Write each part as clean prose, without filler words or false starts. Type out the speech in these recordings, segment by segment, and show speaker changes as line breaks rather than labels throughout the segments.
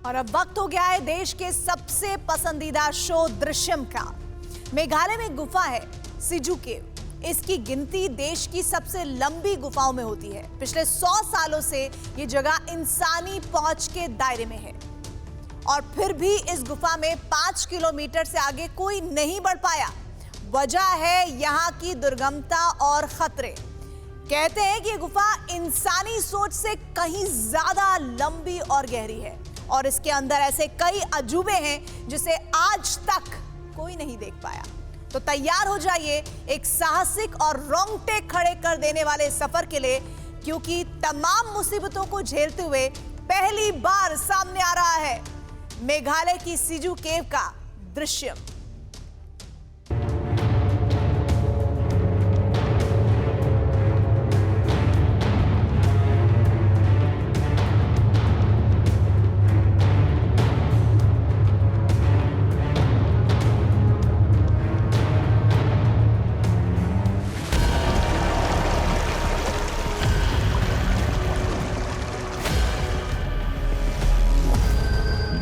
और अब वक्त हो गया है देश के सबसे पसंदीदा शो दृश्यम का। मेघालय में गुफा है सिजू केव। इसकी गिनती देश की सबसे लंबी गुफाओं में होती है। पिछले 100 सालों से ये जगह इंसानी पहुंच के दायरे में है और फिर भी इस गुफा में 5 किलोमीटर से आगे कोई नहीं बढ़ पाया। वजह है यहाँ की दुर्गमता और खतरे। कहते हैं कि ये गुफा इंसानी सोच से कहीं ज्यादा लंबी और गहरी है और इसके अंदर ऐसे कई अजूबे हैं जिसे आज तक कोई नहीं देख पाया। तो तैयार हो जाइए एक साहसिक और रोंगटे खड़े कर देने वाले सफर के लिए, क्योंकि तमाम मुसीबतों को झेलते हुए पहली बार सामने आ रहा है मेघालय की सिजू केव का दृश्यम।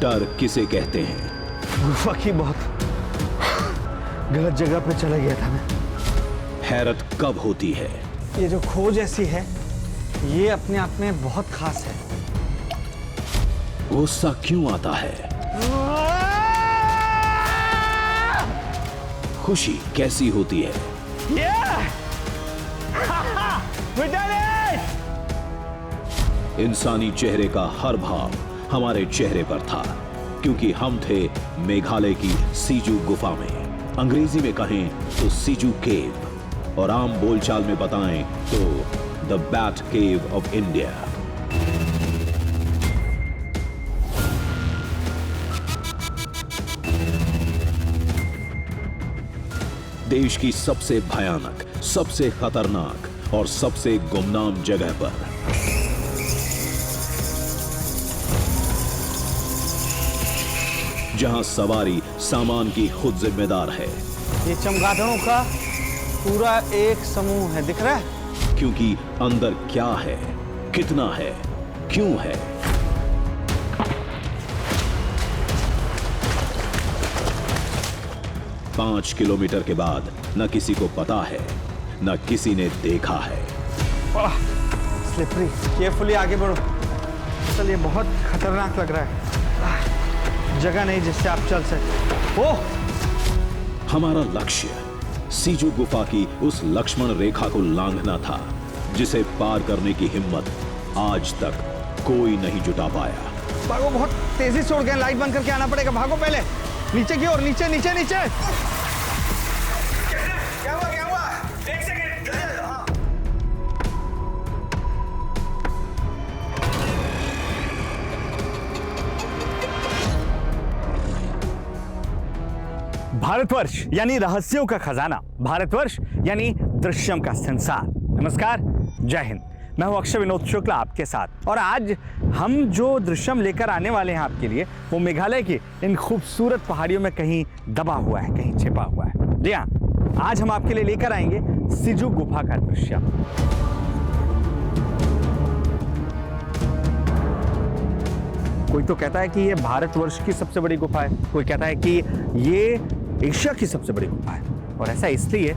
डर किसे कहते हैं?
गुफा की बहुत गलत जगह पे चला गया था मैं।
हैरत कब होती है?
ये जो खोज ऐसी है, ये अपने आप में बहुत खास है।
गुस्सा क्यों आता है? खुशी कैसी होती है? इंसानी चेहरे का हर भाव हमारे चेहरे पर था, क्योंकि हम थे मेघालय की सिजू गुफा में। अंग्रेजी में कहें तो सिजू केव और आम बोलचाल में बताएं तो the bat cave of India. देश की सबसे भयानक, सबसे खतरनाक और सबसे गुमनाम जगह पर जहां सवारी सामान की खुद जिम्मेदार है।
ये चमगादड़ों का पूरा एक समूह है, दिख रहा है?
क्योंकि अंदर क्या है, कितना है, क्यों है, पांच किलोमीटर के बाद न किसी को पता है, न किसी ने देखा है।
स्लिपरी, केयरफुली आगे बढ़ो। चल, ये बहुत खतरनाक लग रहा है। जगह नहीं जिससे आप चल सके। ओह!
हमारा लक्ष्य सिजू गुफा की उस लक्ष्मण रेखा को लांघना था, जिसे पार करने की हिम्मत आज तक कोई नहीं जुटा पाया।
भागो, बहुत तेजी से उड़ गए। लाइट बंद करके आना पड़ेगा। भागो पहले नीचे की ओर। नीचे नीचे नीचे। क्या हुआ? क्या हुआ? एक सेकंड। भारतवर्ष यानी रहस्यों का खजाना, भारतवर्ष यानी दृश्यम का संसार। नमस्कार, जय हिंद। मैं हूं अक्षय विनोद शुक्ला आपके साथ, और आज हम जो दृश्यम लेकर आने वाले हैं आपके लिए, वो मेघालय की इन खूबसूरत पहाड़ियों में कहीं दबा हुआ है, कहीं छिपा हुआ है। जी हाँ, आज हम आपके लिए लेकर आएंगे सिजू गुफा का दृश्यम। कोई तो कहता है कि ये भारतवर्ष की सबसे बड़ी गुफा है, कोई कहता है कि ये एशिया की सबसे बड़ी गुफा है। और ऐसा इसलिए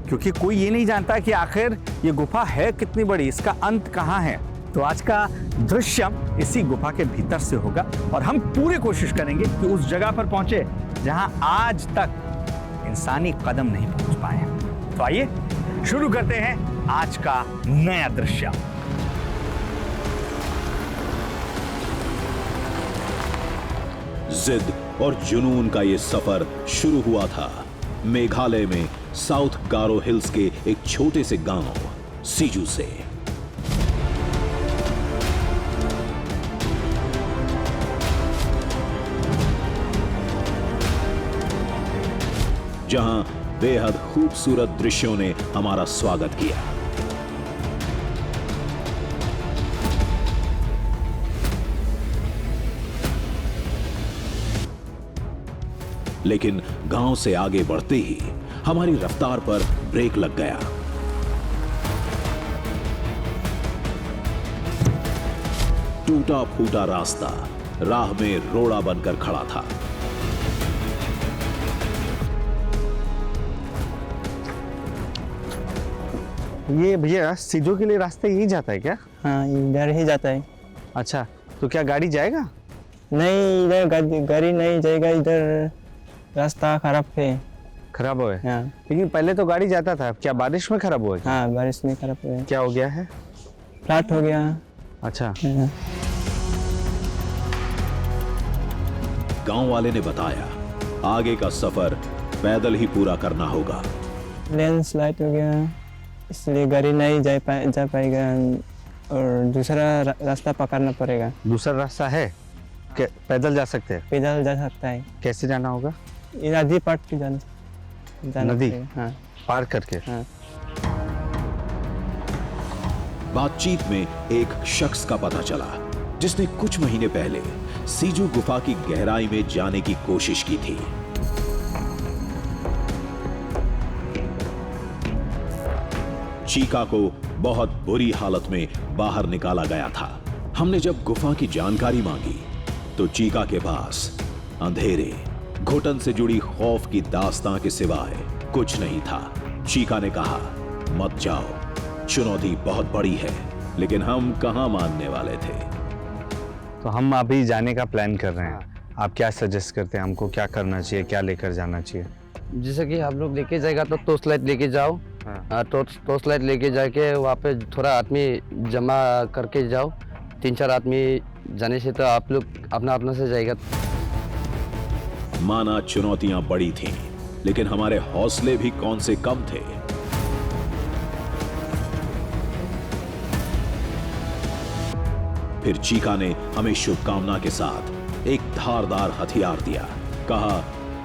क्योंकि कोई ये नहीं जानता कि आखिर ये गुफा है कितनी बड़ी, इसका अंत कहाँ है। तो आज का दृश्यम इसी गुफा के भीतर से होगा और हम पूरी कोशिश करेंगे कि उस जगह पर पहुंचे जहां आज तक इंसानी कदम नहीं पहुंच पाए हैं। तो आइए शुरू करते हैं आज का नया दृश्यम।
जिद और जुनून का ये सफर शुरू हुआ था मेघालय में साउथ गारो हिल्स के एक छोटे से गांव सिजू से। जहां बेहद खूबसूरत दृश्यों ने हमारा स्वागत किया। लेकिन गांव से आगे बढ़ते ही हमारी रफ्तार पर ब्रेक लग गया। टूटा फूटा रास्ता, राह में रोड़ा बनकर खड़ा था।
ये भैया सीजू के लिए रास्ता यही जाता है क्या?
हाँ, इधर ही जाता है।
अच्छा, तो क्या गाड़ी जाएगा?
नहीं, इधर गाड़ी नहीं जाएगा, इधर रास्ता खराब है।
खराब हुआ है?
हाँ
लेकिन पहले तो गाड़ी जाता था, क्या बारिश में खराब हुआ है?
हाँ, बारिश में खराब हुआ है।
क्या हो गया है?
फ्लैट हो गया।
अच्छा।
हाँ।
गांव वाले ने बताया आगे का सफर पैदल ही पूरा करना होगा।
लैंडस्लाइड हो गया, इसलिए गाड़ी नहीं जा पाएगा और दूसरा रास्ता पकड़ना पड़ेगा।
दूसरा रास्ता है? पैदल जा सकते हैं?
पैदल जा सकता है।
कैसे जाना होगा?
ये नदी पार की जाना
नदी?
पड़ेगा। हाँ
पार करके?
हाँ।
बातचीत में एक शख्स का पता चला जिसने कुछ महीने पहले सीजू गुफा की गहराई में जाने की कोशिश की थी। चीका को बहुत बुरी हालत में बाहर निकाला गया था। हमने जब गुफा की जानकारी मांगी तो चीका के पास अंधेरे, घुटन से जुड़ी खौफ की दास्तां के सिवाय कुछ नहीं था। चीका ने कहा, मत जाओ, चुनौती बहुत बड़ी है। लेकिन हम कहां मानने वाले थे।
तो हम अभी जाने का प्लान कर रहे हैं। आप क्या सजेस्ट करते हैं, हमको क्या करना चाहिए, क्या लेकर जाना चाहिए?
जैसे कि आप लोग लेके जाएगा तो टॉर्च लाइट लेके जाओ। टॉर्च लाइट लेके जाके वहाँ पे थोड़ा आदमी जमा करके जाओ। 3-4 आदमी जाने से तो आप लोग अपना अपना से जाएगा।
माना चुनौतियां बड़ी थीं, लेकिन हमारे हौसले भी कौन से कम थे। फिर चीका ने हमें शुभकामना के साथ एक धारदार हथियार दिया। कहा,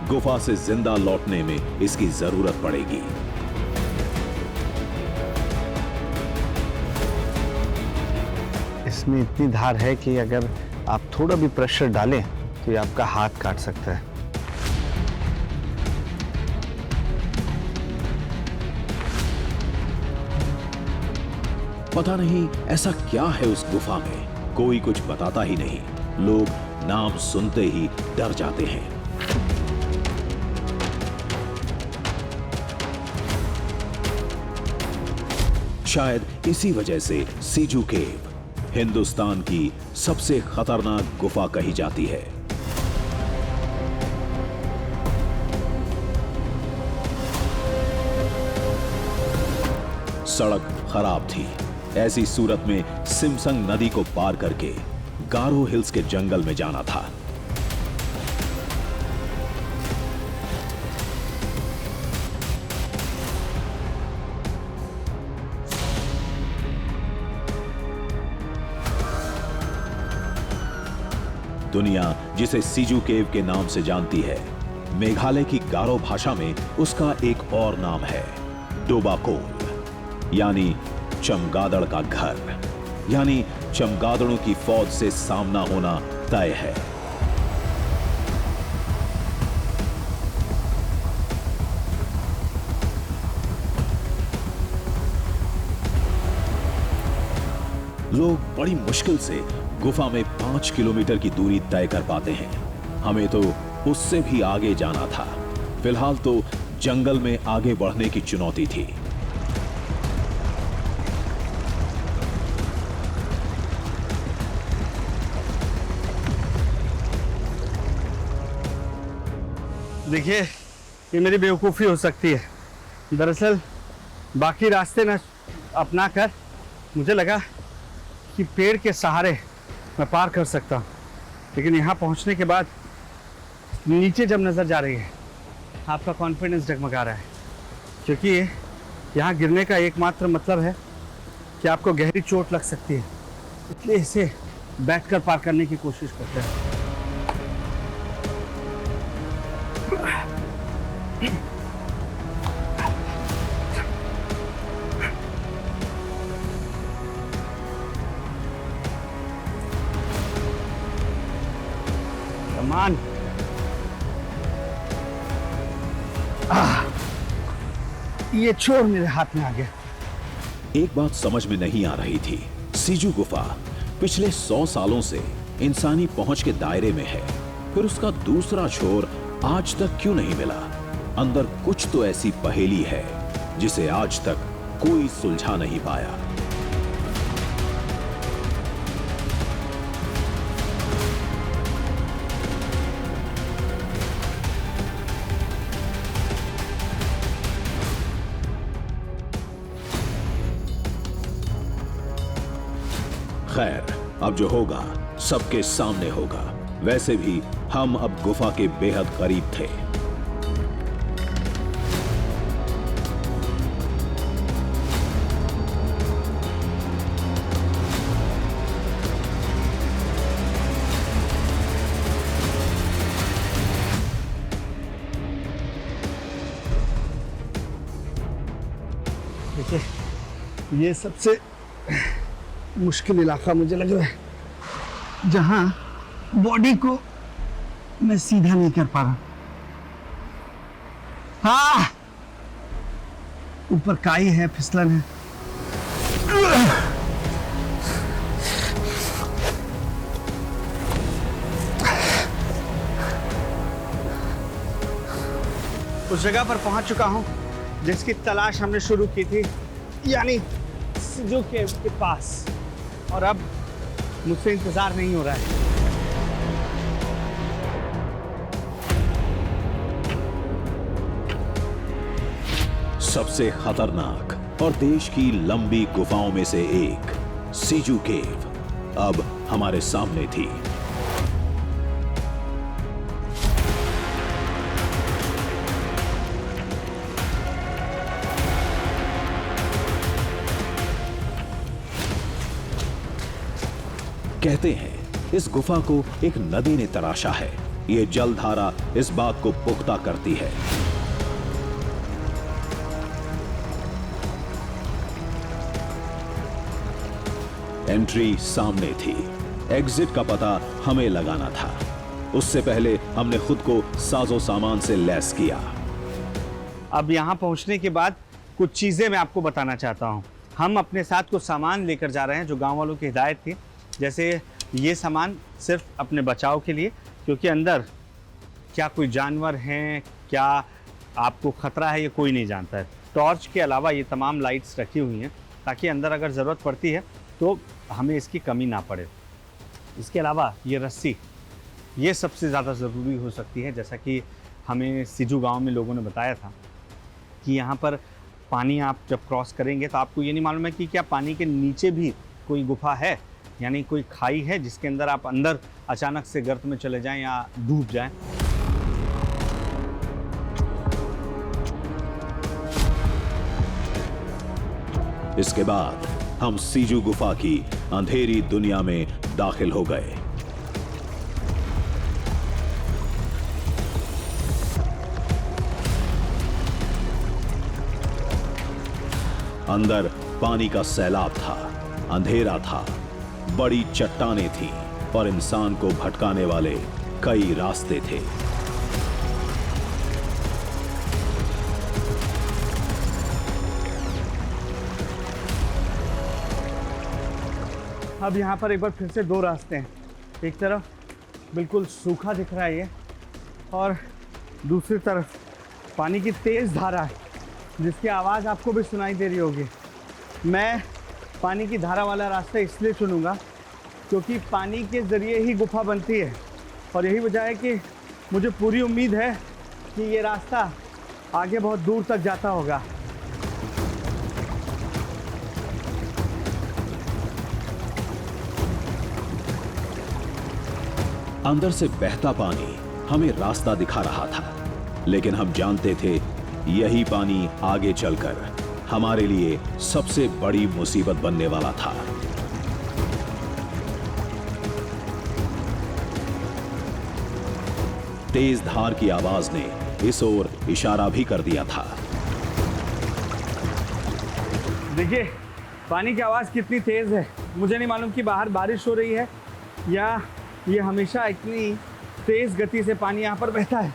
गुफा से जिंदा लौटने में इसकी जरूरत पड़ेगी।
इसमें इतनी धार है कि अगर आप थोड़ा भी प्रेशर डालें तो ये आपका हाथ काट सकता है।
पता नहीं ऐसा क्या है उस गुफा में, कोई कुछ बताता ही नहीं। लोग नाम सुनते ही डर जाते हैं। शायद इसी वजह से सीजू केव हिंदुस्तान की सबसे खतरनाक गुफा कही जाती है। सड़क खराब थी। ऐसी सूरत में सिमसंग नदी को पार करके गारो हिल्स के जंगल में जाना था। दुनिया जिसे सीजू केव के नाम से जानती है, मेघालय की गारो भाषा में उसका एक और नाम है डोबाकोल, यानी चमगादड़ का घर, यानी चमगादड़ों की फौज से सामना होना तय है। लोग बड़ी मुश्किल से गुफा में 5 किलोमीटर की दूरी तय कर पाते हैं। हमें तो उससे भी आगे जाना था। फिलहाल तो जंगल में आगे बढ़ने की चुनौती थी।
देखिए, ये मेरी बेवकूफ़ी हो सकती है। दरअसल बाकी रास्ते न अपना कर मुझे लगा कि पेड़ के सहारे मैं पार कर सकता हूँ, लेकिन यहाँ पहुँचने के बाद नीचे जब नज़र जा रही है, आपका कॉन्फिडेंस डगमगा रहा है, क्योंकि यहाँ गिरने का एकमात्र मतलब है कि आपको गहरी चोट लग सकती है, इसलिए इसे बैठकर पार करने की कोशिश करते हैं। कमान। ये छोड़ मेरे हाथ में आ गया।
एक बात समझ में नहीं आ रही थी। सीजू गुफा पिछले 100 सालों से इंसानी पहुंच के दायरे में है, फिर उसका दूसरा छोर आज तक क्यों नहीं मिला? अंदर कुछ तो ऐसी पहेली है जिसे आज तक कोई सुलझा नहीं पाया। खैर, अब जो होगा सबके सामने होगा। वैसे भी हम अब गुफा के बेहद करीब थे।
देखिए, ये सबसे मुश्किल इलाका मुझे लग रहा है, जहां बॉडी को मैं सीधा नहीं कर पा रहा। हाँ, ऊपर काई है, फिसलन है। उस जगह पर पहुंच चुका हूं जिसकी तलाश हमने शुरू की थी, यानी सिजू केव के पास। और अब मुझसे इंतजार नहीं हो रहा है।
सबसे खतरनाक और देश की लंबी गुफाओं में से एक सीजू केव अब हमारे सामने थी। कहते हैं इस गुफा को एक नदी ने तराशा है। ये जलधारा इस बात को पुख्ता करती है। एंट्री सामने थी, एग्जिट का पता हमें लगाना था। उससे पहले हमने खुद को साजो सामान से लैस किया।
अब यहाँ पहुँचने के बाद कुछ चीज़ें मैं आपको बताना चाहता हूँ। हम अपने साथ कुछ सामान लेकर जा रहे हैं जो गांव वालों की हिदायत थी। जैसे ये सामान सिर्फ अपने बचाव के लिए, क्योंकि अंदर क्या कोई जानवर हैं, क्या आपको खतरा है, ये कोई नहीं जानता है। टॉर्च के अलावा ये तमाम लाइट्स रखी हुई हैं ताकि अंदर अगर ज़रूरत पड़ती है तो हमें इसकी कमी ना पड़े। इसके अलावा ये रस्सी, ये सबसे ज़्यादा ज़रूरी हो सकती है। जैसा कि हमें सिजू गांव में लोगों ने बताया था कि यहाँ पर पानी आप जब क्रॉस करेंगे तो आपको ये नहीं मालूम है कि क्या पानी के नीचे भी कोई गुफा है, यानी कोई खाई है जिसके अंदर आप अंदर अचानक से गर्त में चले जाएं या डूब जाएं।
इसके बाद हम सीजू गुफा की अंधेरी दुनिया में दाखिल हो गए। अंदर पानी का सैलाब था, अंधेरा था, बड़ी चट्टानें थीं और इंसान को भटकाने वाले कई रास्ते थे।
अब यहाँ पर एक बार फिर से दो रास्ते हैं। एक तरफ बिल्कुल सूखा दिख रहा है ये, और दूसरी तरफ पानी की तेज़ धारा है जिसकी आवाज़ आपको भी सुनाई दे रही होगी। मैं पानी की धारा वाला रास्ता इसलिए चुनूंगा क्योंकि पानी के ज़रिए ही गुफा बनती है, और यही वजह है कि मुझे पूरी उम्मीद है कि ये रास्ता आगे बहुत दूर तक जाता होगा।
अंदर से बहता पानी हमें रास्ता दिखा रहा था, लेकिन हम जानते थे यही पानी आगे चलकर हमारे लिए सबसे बड़ी मुसीबत बनने वाला था। तेज धार की आवाज ने इस ओर इशारा भी कर दिया था।
देखिए पानी की आवाज़ कितनी तेज़ है। मुझे नहीं मालूम कि बाहर बारिश हो रही है या ये हमेशा इतनी तेज़ गति से पानी यहाँ पर बहता है,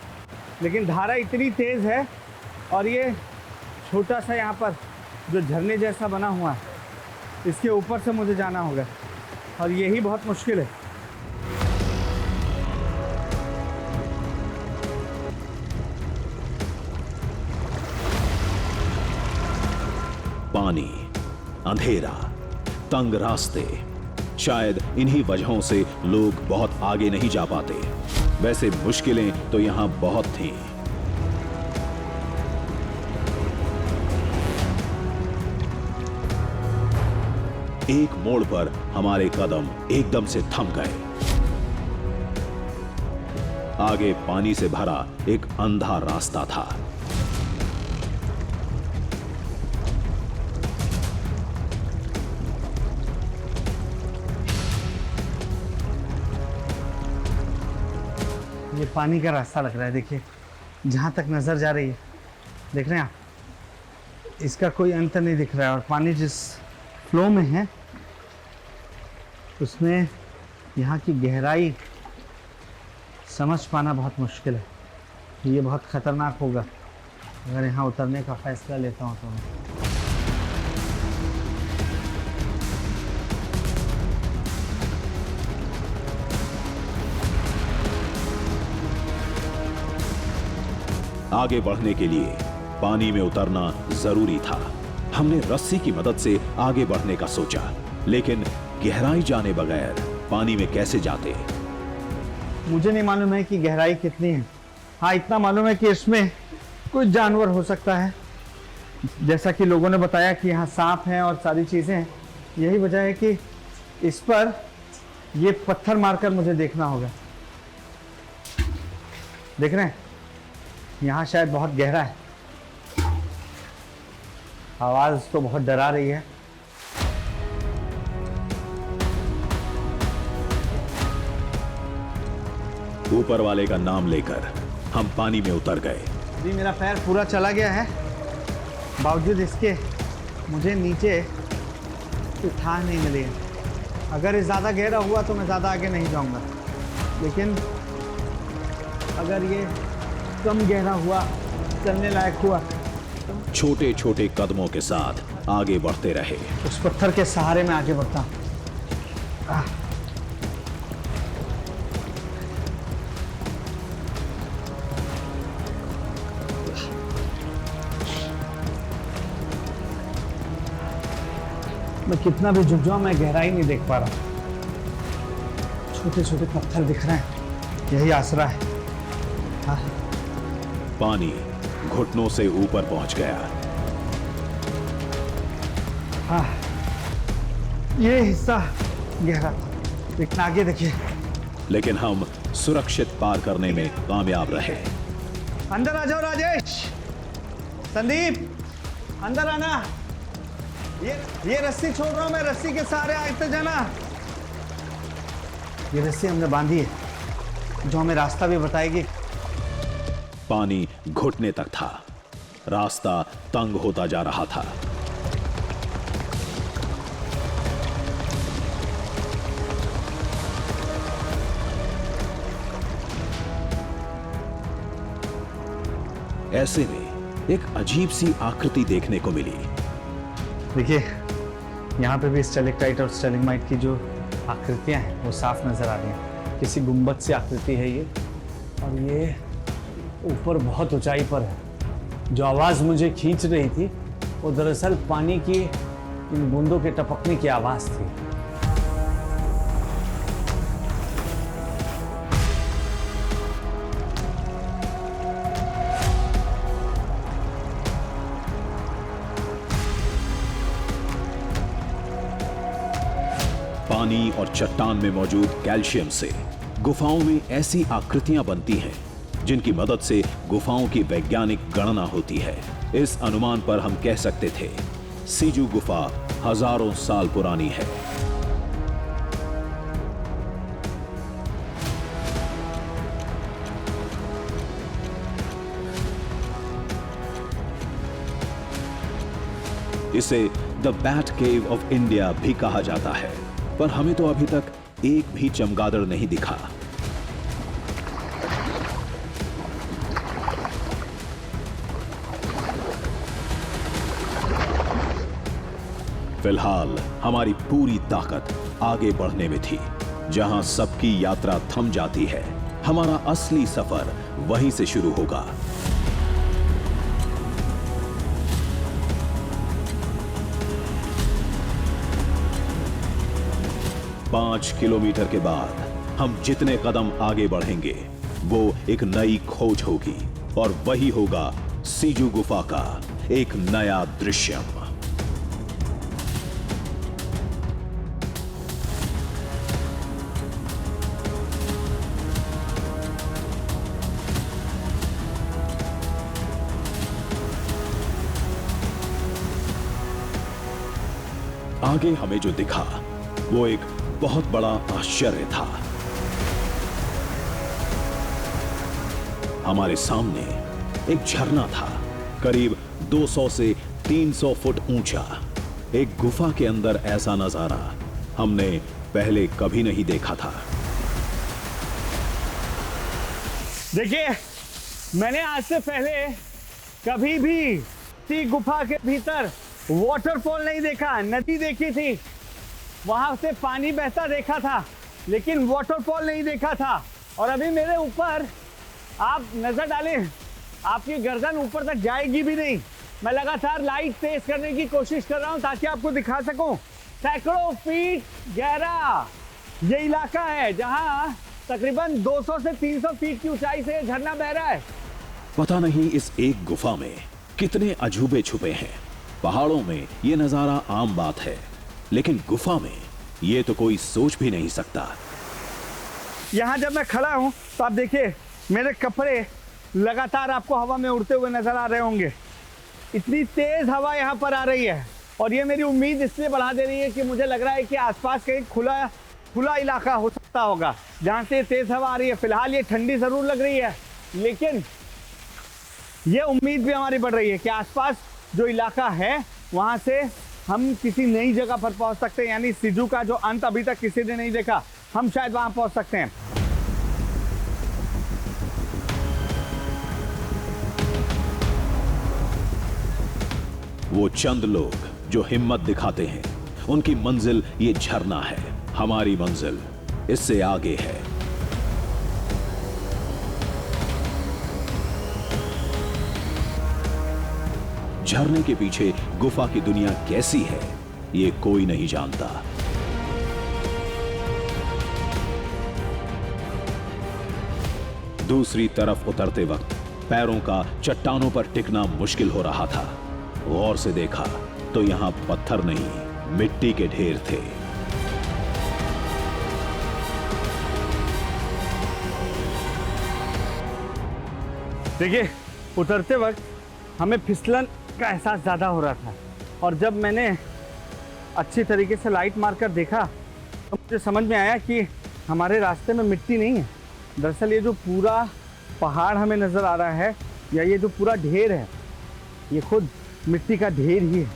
लेकिन धारा इतनी तेज़ है और ये छोटा सा यहाँ पर जो झरने जैसा बना हुआ है, इसके ऊपर से मुझे जाना होगा और यही बहुत मुश्किल है।
पानी, अंधेरा, तंग रास्ते, शायद इन्हीं वजहों से लोग बहुत आगे नहीं जा पाते। वैसे मुश्किलें तो यहां बहुत थीं। एक मोड़ पर हमारे कदम एकदम से थम गए। आगे पानी से भरा एक अंधा रास्ता था।
ये पानी का रास्ता लग रहा है, देखिए जहां तक नजर जा रही है, देख रहे हैं आप, इसका कोई अंत नहीं दिख रहा है। और पानी जिस फ्लो में है उसमें यहाँ की गहराई समझ पाना बहुत मुश्किल है। ये बहुत खतरनाक होगा अगर यहाँ उतरने का फैसला लेता हूँ तो मैं।
आगे बढ़ने के लिए पानी में उतरना जरूरी था। हमने रस्सी की मदद से आगे बढ़ने का सोचा, लेकिन गहराई जाने बगैर पानी में कैसे जाते?
मुझे नहीं मालूम है कि गहराई कितनी है। हाँ, इतना मालूम है कि इसमें कुछ जानवर हो सकता है, जैसा कि लोगों ने बताया कि यहाँ सांप हैं और सारी चीज़ें हैं। यही वजह है कि इस पर ये पत्थर मारकर मुझे देखना होगा। देख रहे हैं, यहाँ शायद बहुत गहरा है। आवाज़ तो बहुत डरा रही है।
ऊपर वाले का नाम लेकर हम पानी में उतर गए।
अभी मेरा पैर पूरा चला गया है, बावजूद इसके मुझे नीचे कोई था नहीं मिली है। अगर ये ज़्यादा गहरा हुआ तो मैं ज़्यादा आगे नहीं जाऊंगा, लेकिन अगर ये कम गहरा हुआ, चलने लायक हुआ,
छोटे छोटे कदमों के साथ आगे बढ़ते रहे।
उस पत्थर के सहारे में आगे बढ़ता हूं। मैं कितना भी झुक जाऊं, मैं गहराई नहीं देख पा रहा। छोटे छोटे पत्थर दिख रहे हैं, यही आसरा है। हाँ।
पानी घुटनों से ऊपर पहुंच गया।
हाँ, ये हिस्सा गहरा, लेकिन आगे देखिए।
लेकिन हम सुरक्षित पार करने में कामयाब रहे।
अंदर आ जाओ राजेश, संदीप, अंदर आना। ये रस्सी छोड़ रहा हूं मैं, रस्सी के सहारे आते जाना। ये रस्सी हमने बांधी है, जो हमें रास्ता भी बताएगी।
पानी घुटने तक था, रास्ता तंग होता जा रहा था। ऐसे में एक अजीब सी आकृति देखने को मिली।
देखिए, यहाँ पे भी स्टेलेक्टाइट और स्टेलिग्माइट की जो आकृतियां हैं वो साफ नजर आ रही हैं। किसी गुंबद सी आकृति है ये, और ये ऊपर बहुत ऊंचाई पर है। जो आवाज़ मुझे खींच रही थी वो दरअसल पानी की इन बूंदों के टपकने की आवाज़ थी।
पानी और चट्टान में मौजूद कैल्शियम से गुफाओं में ऐसी आकृतियां बनती हैं जिनकी मदद से गुफाओं की वैज्ञानिक गणना होती है। इस अनुमान पर हम कह सकते थे सीजू गुफा हजारों साल पुरानी है। इसे the bat cave of India भी कहा जाता है, पर हमें तो अभी तक एक भी चमगादड़ नहीं दिखा। फिलहाल हमारी पूरी ताकत आगे बढ़ने में थी। जहां सबकी यात्रा थम जाती है, हमारा असली सफर वहीं से शुरू होगा। 5 किलोमीटर के बाद हम जितने कदम आगे बढ़ेंगे वो एक नई खोज होगी और वही होगा सीजू गुफा का एक नया दृश्य। आगे हमें जो दिखा वो एक बहुत बड़ा आश्चर्य था। हमारे सामने एक झरना था, करीब 200 से 300 फुट ऊंचा। एक गुफा के अंदर ऐसा नजारा हमने पहले कभी नहीं देखा था।
देखिए, मैंने आज से पहले कभी भी इसी गुफा के भीतर वाटरफॉल नहीं देखा। नदी देखी थी, वहां से पानी बहता देखा था, लेकिन वाटरफॉल नहीं देखा था। और अभी मेरे ऊपर आप नजर डालें, आपकी गर्दन ऊपर तक जाएगी भी नहीं। मैं लगातार लाइट तेज करने की कोशिश कर रहा हूं ताकि आपको दिखा सकूं। सैकड़ों फीट गहरा ये इलाका है जहां तकरीबन 200 से 300 फीट की ऊंचाई से झरना बह रहा है।
पता नहीं इस एक गुफा में कितने अजूबे छुपे हैं। पहाड़ों में ये नजारा आम बात है, लेकिन गुफा में ये तो कोई सोच भी नहीं सकता।
यहाँ जब मैं खड़ा हूँ तो आप देखिए, मेरे कपड़े लगातार आपको हवा में उड़ते हुए नजर आ रहे होंगे। इतनी तेज हवा यहाँ पर आ रही है और ये मेरी उम्मीद इसलिए बढ़ा दे रही है कि मुझे लग रहा है कि आसपास कहीं खुला इलाका हो सकता होगा जहाँ से तेज हवा आ रही है। फिलहाल ये ठंडी जरूर लग रही है, लेकिन ये उम्मीद भी हमारी बढ़ रही है कि आसपास जो इलाका है वहां से हम किसी नई जगह पर पहुंच सकते हैं। यानी सिजू का जो अंत अभी तक किसी ने नहीं देखा, हम शायद वहां पहुंच सकते हैं।
वो चंद लोग जो हिम्मत दिखाते हैं, उनकी मंजिल ये झरना है। हमारी मंजिल इससे आगे है। झरने के पीछे गुफा की दुनिया कैसी है, ये कोई नहीं जानता। दूसरी तरफ उतरते वक्त पैरों का चट्टानों पर टिकना मुश्किल हो रहा था। गौर से देखा तो यहां पत्थर नहीं, मिट्टी के ढेर थे।
देखिए, उतरते वक्त हमें फिसलन का एहसास ज़्यादा हो रहा था और जब मैंने अच्छी तरीके से लाइट मारकर देखा तो मुझे समझ में आया कि हमारे रास्ते में मिट्टी नहीं है। दरअसल ये जो पूरा पहाड़ हमें नज़र आ रहा है या ये जो पूरा ढेर है, ये खुद मिट्टी का ढेर ही है।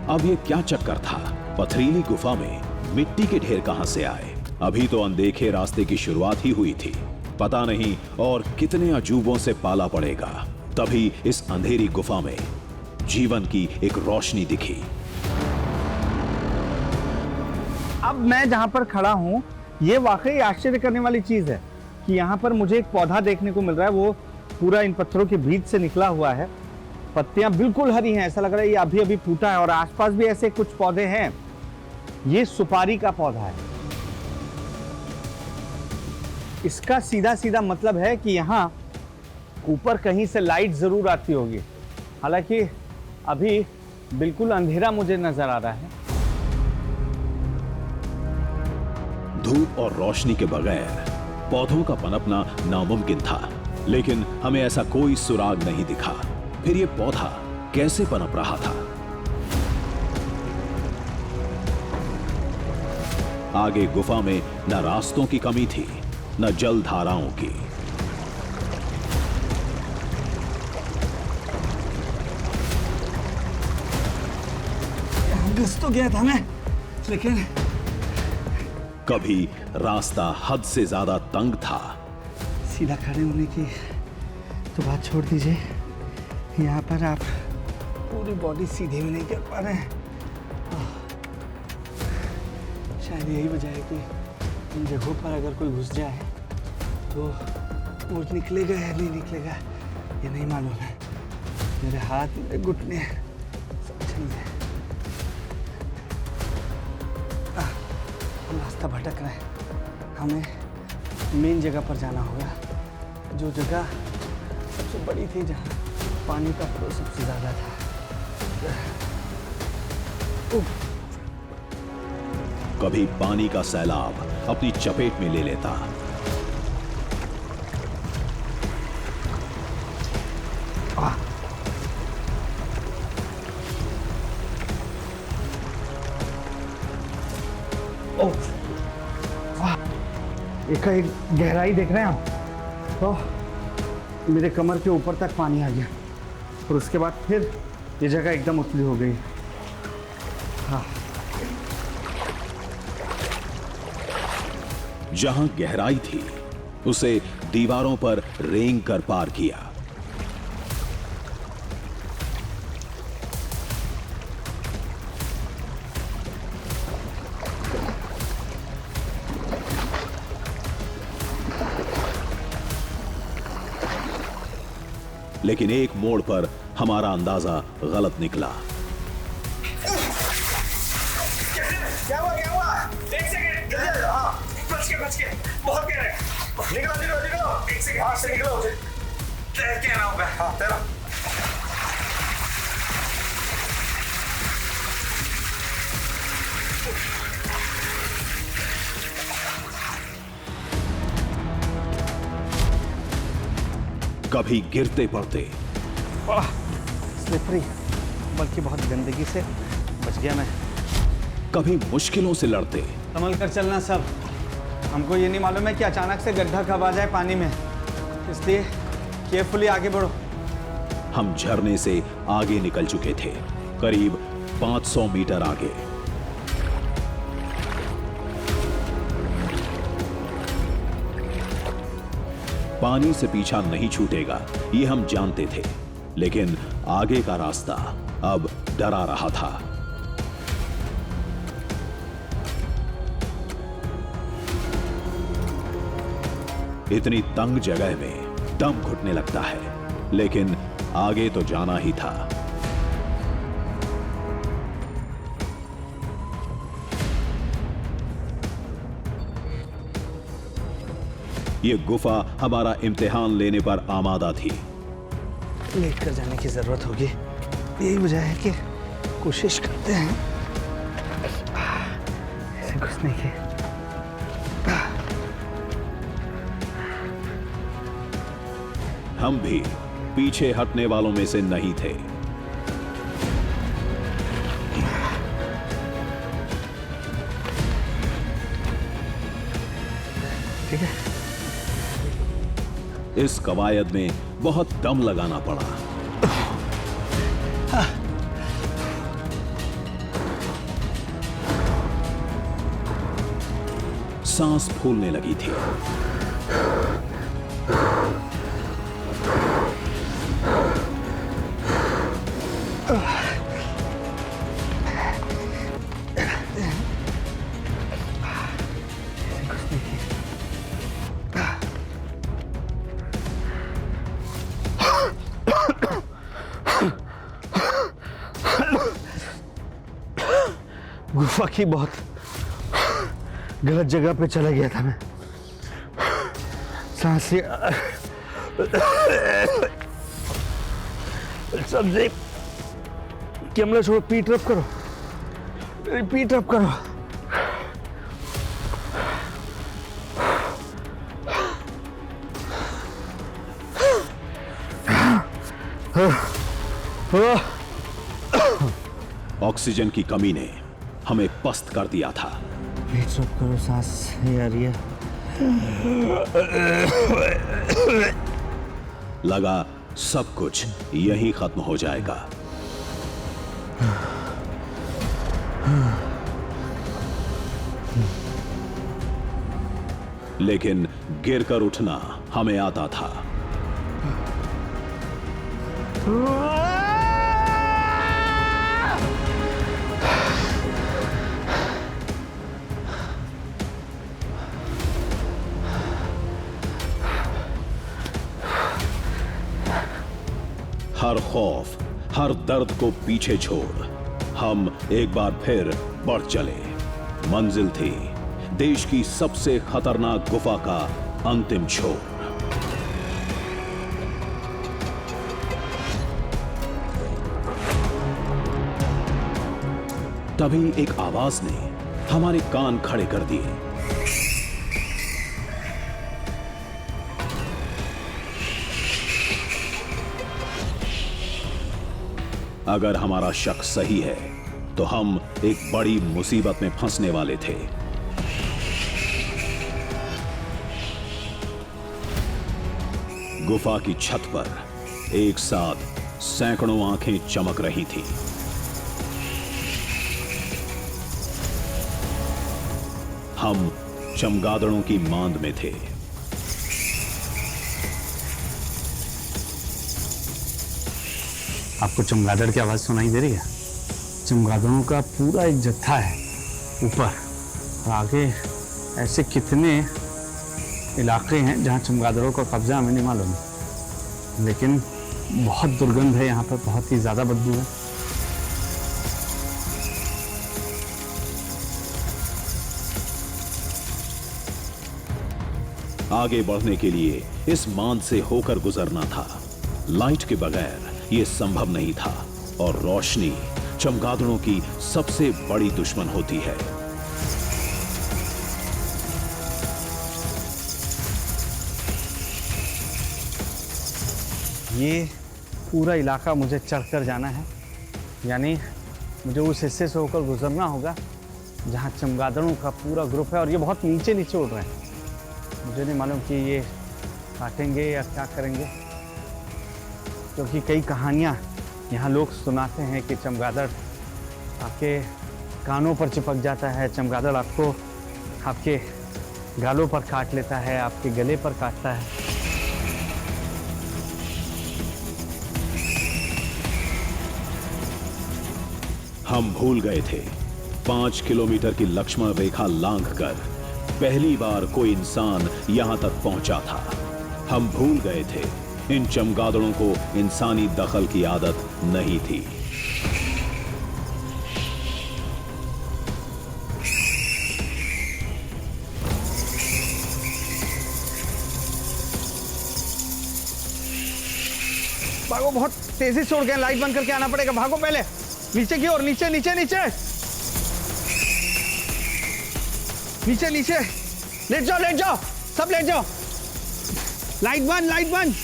अब ये क्या चक्कर था? पथरीली गुफा में मिट्टी के ढेर कहां से आए? अभी तो अनदेखे रास्ते की शुरुआत ही हुई थी। पता नहीं और कितने अजूबों से पाला पड़ेगा। तभी इस अंधेरी गुफा में जीवन की एक रोशनी दिखी।
अब मैं जहां पर खड़ा हूं, ये वाकई आश्चर्य करने वाली चीज है कि यहाँ पर मुझे एक पौधा देखने को मिल रहा है। वो पूरा इन पत्थरों के बीच से निकला हुआ है। पत्तियां बिल्कुल हरी हैं, ऐसा लग रहा है ये अभी अभी फूटा है। और आसपास भी ऐसे कुछ पौधे हैं। ये सुपारी का पौधा है। इसका सीधा सीधा मतलब है कि यहाँ ऊपर कहीं से लाइट जरूर आती होगी। हालांकि अभी बिल्कुल अंधेरा मुझे नजर आ रहा है।
धूप और रोशनी के बगैर पौधों का पनपना नामुमकिन था, लेकिन हमें ऐसा कोई सुराग नहीं दिखा। फिर ये पौधा कैसे पनप रहा था? आगे गुफा में न रास्तों की कमी थी, न जल धाराओं की।
घुस तो गया था मैं, लेकिन
कभी रास्ता हद से ज्यादा तंग था।
सीधा खड़े होने की तो बात छोड़ दीजिए, यहाँ पर आप पूरी बॉडी सीधे भी नहीं कर पा रहे हैं। शायद यही वजह है कि इन जगहों पर अगर कोई घुस जाए तो वो निकलेगा या नहीं निकलेगा ये नहीं मालूम है। मेरे हाथ में घुटने सब चल रहे। रास्ता भटक रहे हैं। हमें मेन जगह पर जाना होगा, जो जगह सबसे बड़ी थी, जहाँ पानी का फ्लो सबसे ज़्यादा था।
कभी पानी का सैलाब अपनी चपेट में ले लेता,
एक गहराई देख रहे हैं हम, तो मेरे कमर के ऊपर तक पानी आ गया और उसके बाद फिर ये जगह एकदम उथली हो गई। हाँ,
जहां गहराई थी उसे दीवारों पर रेंग कर पार किया। लेकिन एक मोड़ पर हमारा अंदाजा गलत निकला।
क्या हुआ? एक सेकंड, जल्दी आ जाओ। हाँ, बच के, बहुत गहरा है। निकलो। एक सेकंड, हाँ से निकलो। तैर के आना होगा। हाँ, तैरो।
कभी गिरते पड़ते,
स्लिपरी, बल्कि बहुत गंदगी से बच गया मैं।
कभी मुश्किलों से लड़ते,
संभल कर चलना सब। हमको ये नहीं मालूम है कि अचानक से गड्ढा कब आ जाए पानी में, इसलिए केयरफुली आगे बढ़ो।
हम झरने से आगे निकल चुके थे, करीब 500 मीटर आगे। पानी से पीछा नहीं छूटेगा ये हम जानते थे, लेकिन आगे का रास्ता अब डरा रहा था। इतनी तंग जगह में दम घुटने लगता है, लेकिन आगे तो जाना ही था। ये गुफा हमारा इम्तिहान लेने पर आमादा थी।
लेट कर जाने की जरूरत होगी, यही वजह है कि कोशिश करते हैं ऐसे घुसने की।
हम भी पीछे हटने वालों में से नहीं थे।
ठीक है,
इस कवायद में बहुत दम लगाना पड़ा। सांस फूलने लगी थी।
गुफा की बहुत गलत जगह पे चला गया था मैं। सांस समझे कैमरा छोड़ो, पीठ रब करो, मेरी पीठ रब करो।
ऑक्सीजन की कमी ने हमें पस्त कर दिया था।
पीठ रब करो, सांस नहीं आ रही है।
लगा सब कुछ यहीं खत्म हो जाएगा, लेकिन गिरकर उठना हमें आता था। हर खौफ, हर दर्द को पीछे छोड़ हम एक बार फिर बढ़ चले। मंजिल थी देश की सबसे खतरनाक गुफा का अंतिम छोर। तभी एक आवाज ने हमारे कान खड़े कर दिए। अगर हमारा शक सही है तो हम एक बड़ी मुसीबत में फंसने वाले थे। गुफा की छत पर एक साथ सैकड़ों आंखें चमक रही थी। हम चमगादड़ों की मांद में थे।
आपको चमगादड़ की आवाज सुनाई दे रही है? चमगादड़ों का पूरा एक जत्था है ऊपर, और आगे ऐसे कितने इलाके हैं जहां चमगादड़ों का कब्जा हमें नहीं मालूम, लेकिन बहुत दुर्गंध है यहाँ पर, बहुत ही ज्यादा बदबू है।
आगे बढ़ने के लिए इस मांद से होकर गुजरना था। लाइट के बगैर यह संभव नहीं था, और रोशनी चमगादड़ों की सबसे बड़ी दुश्मन होती है।
ये पूरा इलाका मुझे चढ़कर जाना है, यानी मुझे उस हिस्से से होकर गुजरना होगा जहाँ चमगादड़ों का पूरा ग्रुप है, और ये बहुत नीचे नीचे उड़ रहे हैं। मुझे नहीं मालूम कि ये काटेंगे या क्या करेंगे, क्योंकि कई कहानियाँ यहाँ लोग सुनाते हैं कि चमगादड़ आपके कानों पर चिपक जाता है, चमगादड़ आपको आपके गालों पर काट लेता है, आपके गले पर काटता है।
हम भूल गए थे 5 किलोमीटर की लक्ष्मण रेखा लांघकर पहली बार कोई इंसान यहां तक पहुंचा था। हम भूल गए थे इन चमगादड़ों को इंसानी दखल की आदत नहीं थी।
भागो, बहुत तेजी से उड़ गए, लाइट बंद करके आना पड़ेगा। भागो पहले नीचे की ओर, नीचे नीचे नीचे नीचे नीचे, लेट जाओ, सब लेट जाओ। लाइट बंद, लाइट बंद,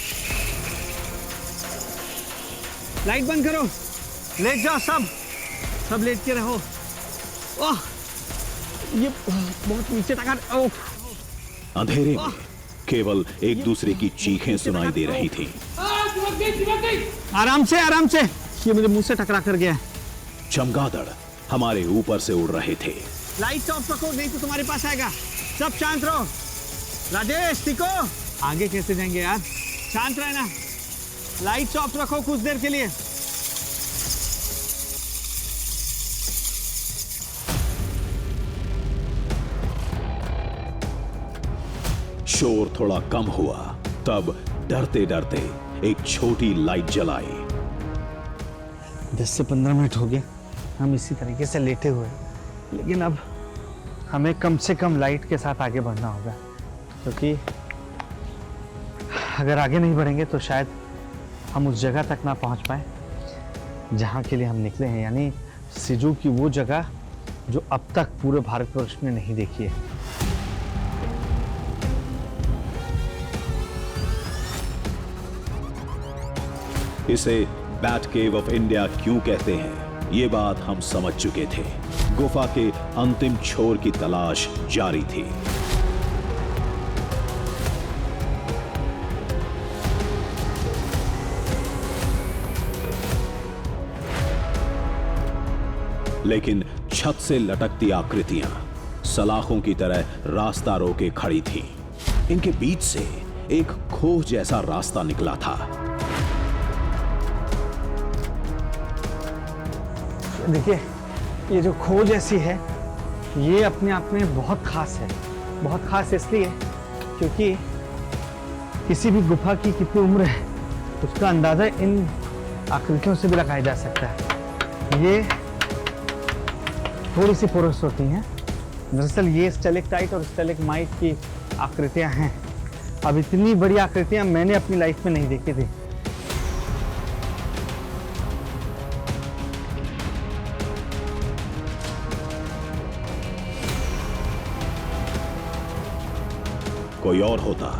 लाइट बंद करो, लेट जाओ, सब लेट के रहो। ओह, ये बहुत नीचे तक। ओह,
अंधेरे में केवल एक दूसरे की चीखें सुनाई दे रही थी।
आराम से, आराम से, ये मुझे मुंह से टकरा कर गया है।
चमगादड़ हमारे ऊपर से उड़ रहे थे।
लाइट ऑफ रखो, नहीं तो तुम्हारे पास आएगा। सब शांत रहो। राजेश, टिको, आगे कैसे जाएंगे यार, शांत रहना। लाइट ऑफ रखो कुछ देर के लिए।
शोर थोड़ा कम हुआ, तब डरते डरते एक छोटी लाइट जलाई।
10 से 15 मिनट हो गए हम इसी तरीके से लेटे हुए, लेकिन अब हमें कम से कम लाइट के साथ आगे बढ़ना होगा, क्योंकि अगर आगे नहीं बढ़ेंगे तो शायद हम उस जगह तक ना पहुंच पाए जहां के लिए हम निकले हैं, यानी सिजू की वो जगह जो अब तक पूरे भारतवर्ष में नहीं देखी है।
इसे बैट केव ऑफ इंडिया क्यों कहते हैं, ये बात हम समझ चुके थे। गुफा के अंतिम छोर की तलाश जारी थी। लेकिन छत से लटकती आकृतियां सलाखों की तरह रास्ता रोके खड़ी थीं। इनके बीच से एक खोह जैसा रास्ता निकला था।
देखिए, ये जो खोज ऐसी है, ये अपने आप में बहुत खास है। बहुत खास इसलिए क्योंकि किसी भी गुफा की कितनी उम्र है उसका अंदाजा इन आकृतियों से भी लगाया जा सकता है। ये थोड़ी सी पोरस होती हैं, दरअसल ये स्टेलेक्टाइट और स्टेलेग्माइट की आकृतियां हैं। अब इतनी बड़ी आकृतियां मैंने अपनी लाइफ में नहीं देखी थी।
कोई और होता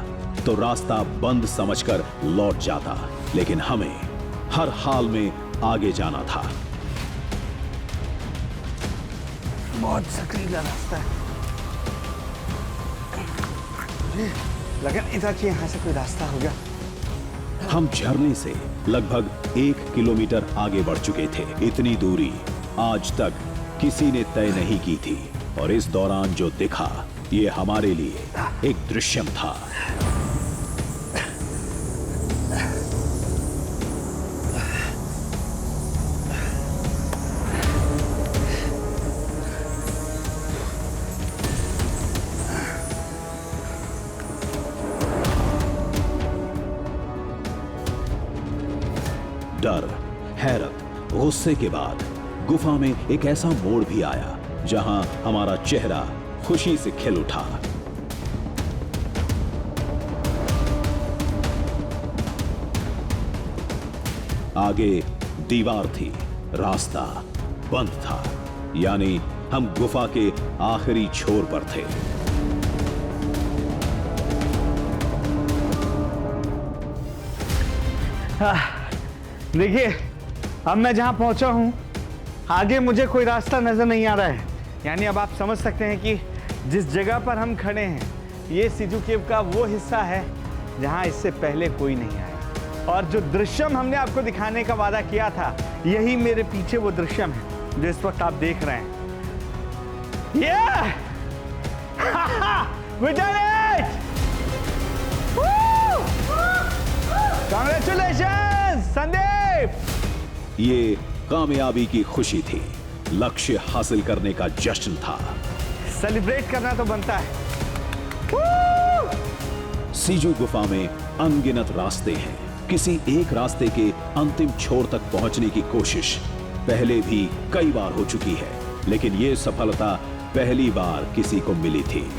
तो रास्ता बंद समझकर लौट जाता, लेकिन हमें हर हाल में आगे जाना था।
बहुत सकरीला रास्ता है। मुझे लगा नहीं था कि यहाँ से कोई रास्ता होगा।
हम झरने से लगभग 1 किलोमीटर आगे बढ़ चुके थे। इतनी दूरी आज तक किसी ने तय नहीं की थी, और इस दौरान जो दिखा ये हमारे लिए एक दृश्यम था। डर, हैरत, गुस्से के बाद गुफा में एक ऐसा मोड़ भी आया जहां हमारा चेहरा खुशी से खिल उठा। आगे दीवार थी, रास्ता बंद था, यानी हम गुफा के आखिरी छोर पर थे।
देखिए, अब मैं जहां पहुंचा हूं, आगे मुझे कोई रास्ता नजर नहीं आ रहा है। यानी अब आप समझ सकते हैं कि जिस जगह पर हम खड़े हैं, ये सिजू केव का वो हिस्सा है जहां इससे पहले कोई नहीं आया। और जो दृश्यम हमने आपको दिखाने का वादा किया था, यही मेरे पीछे वो दृश्यम है जो इस वक्त आप देख रहे हैं। We did it! Congratulations, Sandeep!
ये कामयाबी की खुशी थी, लक्ष्य हासिल करने का जश्न था।
सेलिब्रेट करना तो बनता है।
सीजू गुफा में अनगिनत रास्ते हैं। किसी एक रास्ते के अंतिम छोर तक पहुंचने की कोशिश पहले भी कई बार हो चुकी है, लेकिन यह सफलता पहली बार किसी को मिली थी।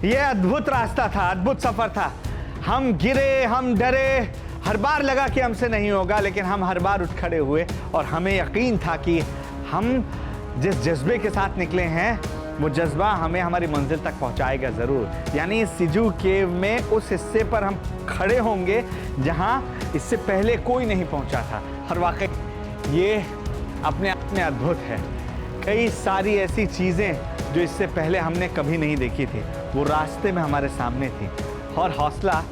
यह अद्भुत रास्ता था, अद्भुत सफर था। हम गिरे, हम डरे, हर बार लगा कि हमसे नहीं होगा, लेकिन हम हर बार उठ खड़े हुए और हमें यकीन था कि हम जिस जज्बे के साथ निकले हैं, वो जज्बा हमें हमारी मंजिल तक पहुंचाएगा जरूर। यानी सिजू केव में उस हिस्से पर हम खड़े होंगे जहां इससे पहले कोई नहीं पहुंचा था। और वाकई ये अपने आप में अद्भुत है। कई सारी ऐसी चीजें जो इससे पहले हमने कभी नहीं देखी थी, वो रास्ते में हमारे सामने थी। और हौसला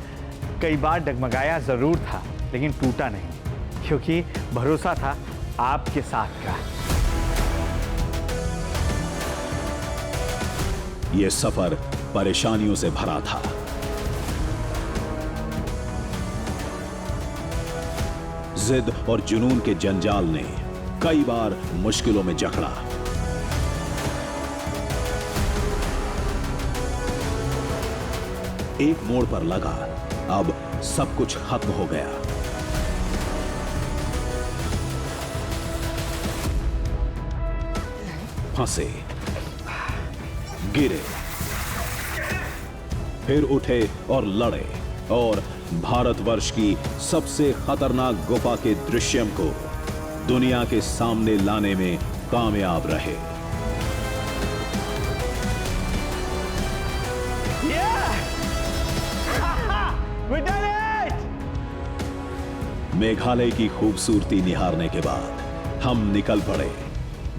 कई बार डगमगाया जरूर था, लेकिन टूटा नहीं, क्योंकि भरोसा था आपके साथ का।
यह सफर परेशानियों से भरा था। जिद और जुनून के जंजाल ने कई बार मुश्किलों में जकड़ा। एक मोड़ पर लगा अब सब कुछ खत्म हो गया। फंसे, गिरे, फिर उठे और लड़े, और भारतवर्ष की सबसे खतरनाक गुफा के दृश्यम को दुनिया के सामने लाने में कामयाब रहे। मेघालय की खूबसूरती निहारने के बाद हम निकल पड़े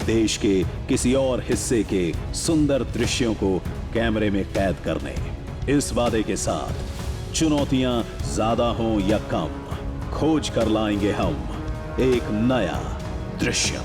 देश के किसी और हिस्से के सुंदर दृश्यों को कैमरे में कैद करने, इस वादे के साथ चुनौतियां ज्यादा हों या कम, खोज कर लाएंगे हम एक नया दृश्य।